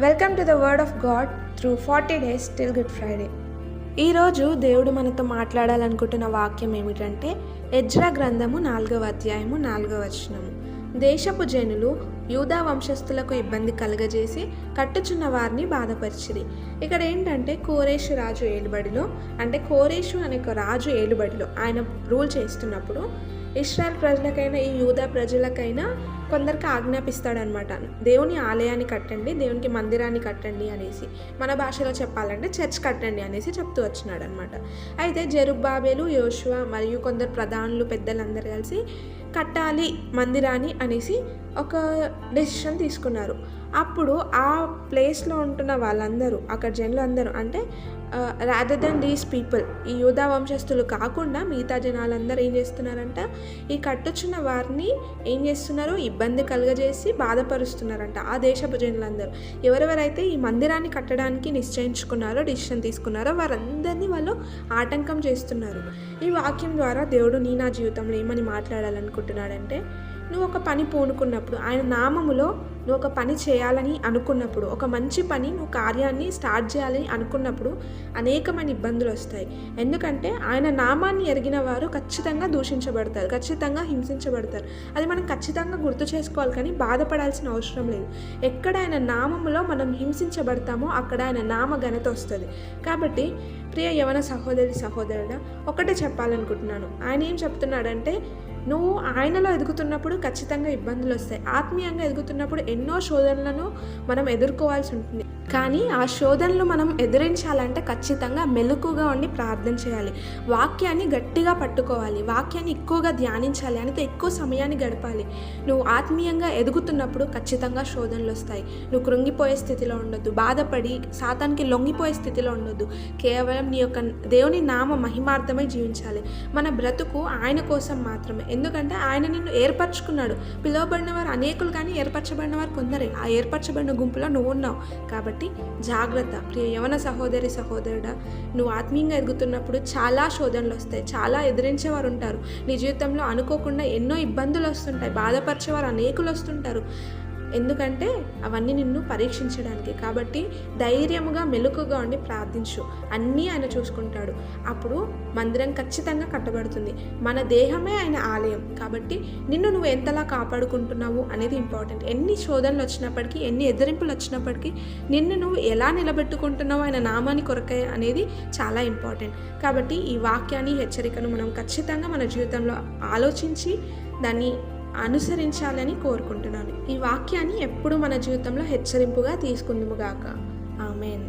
Welcome to the word of God through 40 days till good Friday. ఈరోజు దేవుడు మనతో మాట్లాడాలనుకుంటున్న వాక్యం ఏమిటంటే ఎజ్రా గ్రంథము 4వ అధ్యాయము 4వ వచనము. దేశపు జనులు యూదా వంశస్థులకు ఇబ్బంది కలుగజేసి కట్టుచున్న వారిని బాధపరిచిరి. ఇక్కడ ఏంటంటే కోరేషు రాజు ఏలుబడిలో, అంటే కోరేషు అనే ఒక రాజు ఏలుబడిలో ఆయన రూల్ చేస్తున్నప్పుడు ఇశ్రాయేల్ ప్రజలకైనా ఈ యూదా ప్రజలకైనా కొందరికి ఆజ్ఞాపిస్తాడనమాట. దేవుని ఆలయాన్ని కట్టండి, దేవునికి మందిరాన్ని కట్టండి అనేసి, మన భాషలో చెప్పాలంటే చర్చ్ కట్టండి అనేసి చెప్తూ వచ్చినాడు అనమాట. అయితే జెరుబ్బాబెలు, యోషువ మరియు కొందరు ప్రధానులు పెద్దలందరూ కలిసి కట్టాలి మందిరాన్ని అనేసి ఒక డెసిషన్ తీసుకున్నారు. అప్పుడు ఆ ప్లేస్లో ఉంటున్న వాళ్ళందరూ, అక్కడ జనులు అందరూ, అంటే రాదర్ దెన్ దీస్ పీపుల్, ఈ యూదా వంశస్థులు కాకుండా మిగతా జనాలందరూ ఏం చేస్తున్నారంట, ఈ కట్టుచున్న వారిని ఏం చేస్తున్నారు, ఇబ్బంది కలుగజేసి బాధపరుస్తున్నారంట. ఆ దేశపు జనులందరూ ఎవరెవరైతే ఈ మందిరాన్ని కట్టడానికి నిశ్చయించుకున్నారో, డిసిషన్ తీసుకున్నారో వారందరినీ వాళ్ళు ఆటంకం చేస్తున్నారు. ఈ వాక్యం ద్వారా దేవుడు నా జీవితంలో ఏమని మాట్లాడాలనుకుంటున్నాడంటే, నువ్వు ఒక పని పూనుకున్నప్పుడు, ఆయన నామములో నువ్వు ఒక పని చేయాలని అనుకున్నప్పుడు, ఒక మంచి పని నువ్వు కార్యాన్ని స్టార్ట్ చేయాలని అనుకున్నప్పుడు అనేకమైన ఇబ్బందులు వస్తాయి. ఎందుకంటే ఆయన నామాన్ని ఎరిగిన వారు ఖచ్చితంగా దూషించబడతారు, ఖచ్చితంగా హింసించబడతారు. అది మనం ఖచ్చితంగా గుర్తు చేసుకోవాలి, కానీ బాధపడాల్సిన అవసరం లేదు. ఎక్కడ ఆయన నామములో మనం హింసించబడతామో అక్కడ ఆయన నామ ఘనత వస్తుంది. కాబట్టి ప్రియ యవన సహోదరుడా, ఒకటే చెప్పాలనుకుంటున్నాను. ఆయన ఏం చెప్తున్నాడంటే, నువ్వు ఆయనలో ఎదుగుతున్నప్పుడు ఖచ్చితంగా ఇబ్బందులు వస్తాయి. ఆత్మీయంగా ఎదుగుతున్నప్పుడు ఎన్నో శోధనలను మనం ఎదుర్కోవాల్సి ఉంటుంది. కానీ ఆ శోధనలు మనం ఎదిరించాలంటే ఖచ్చితంగా మెలకుగా ఉండి ప్రార్థన చేయాలి, వాక్యాన్ని గట్టిగా పట్టుకోవాలి, వాక్యాన్ని ఎక్కువగా ధ్యానించాలి, ఆయనతో ఎక్కువ సమయాన్ని గడపాలి. నువ్వు ఆత్మీయంగా ఎదుగుతున్నప్పుడు ఖచ్చితంగా శోధనలు వస్తాయి. నువ్వు కృంగిపోయే స్థితిలో ఉండొద్దు, బాధపడి సాతానికి లొంగిపోయే స్థితిలో ఉండొద్దు. కేవలం నీ యొక్క దేవుని నామ మహిమార్థమై జీవించాలి. మన బ్రతుకు ఆయన కోసం మాత్రమే. ఎందుకంటే ఆయన నిన్ను ఏర్పరచుకున్నాడు. పిలువబడిన వారు అనేకులు, కానీ ఏర్పరచబడిన వారు కొందరే. ఆ ఏర్పరచబడిన గుంపులో నువ్వు ఉన్నావు. కాబట్టి జాగ్రత్త ప్రియ యవన సహోదరుడా, నువ్వు ఆత్మీయంగా ఎదుగుతున్నప్పుడు చాలా శోధనలు వస్తాయి, చాలా ఎదిరించేవారు ఉంటారు. నీ జీవితంలో అనుకోకుండా ఎన్నో ఇబ్బందులు వస్తుంటాయి, బాధపరిచేవారు అనేకులు వస్తుంటారు. ఎందుకంటే అవన్నీ నిన్ను పరీక్షించడానికి. కాబట్టి ధైర్యముగా మెలకుగా ఉండి ప్రార్థించు, అన్నీ ఆయన చూసుకుంటాడు. అప్పుడు మందిరం ఖచ్చితంగా కట్టబడుతుంది. మన దేహమే ఆయన ఆలయం. కాబట్టి నిన్ను నువ్వు ఎంతలా కాపాడుకుంటున్నావు అనేది ఇంపార్టెంట్. ఎన్ని శోధనలు వచ్చినప్పటికీ, ఎన్ని ఎదిరింపులు వచ్చినప్పటికీ నిన్ను నువ్వు ఎలా నిలబెట్టుకుంటున్నావు ఆయన నామాన్ని కొరకే అనేది చాలా ఇంపార్టెంట్. కాబట్టి ఈ వాక్యాన్ని, హెచ్చరికను మనం ఖచ్చితంగా మన జీవితంలో ఆలోచించి దాన్ని అనుసరించాలని కోరుకుంటున్నాను. ఈ వాక్యాన్ని ఎప్పుడు మన జీవితంలో హెచ్చరింపుగా తీసుకుందుముగాక. ఆమేన్.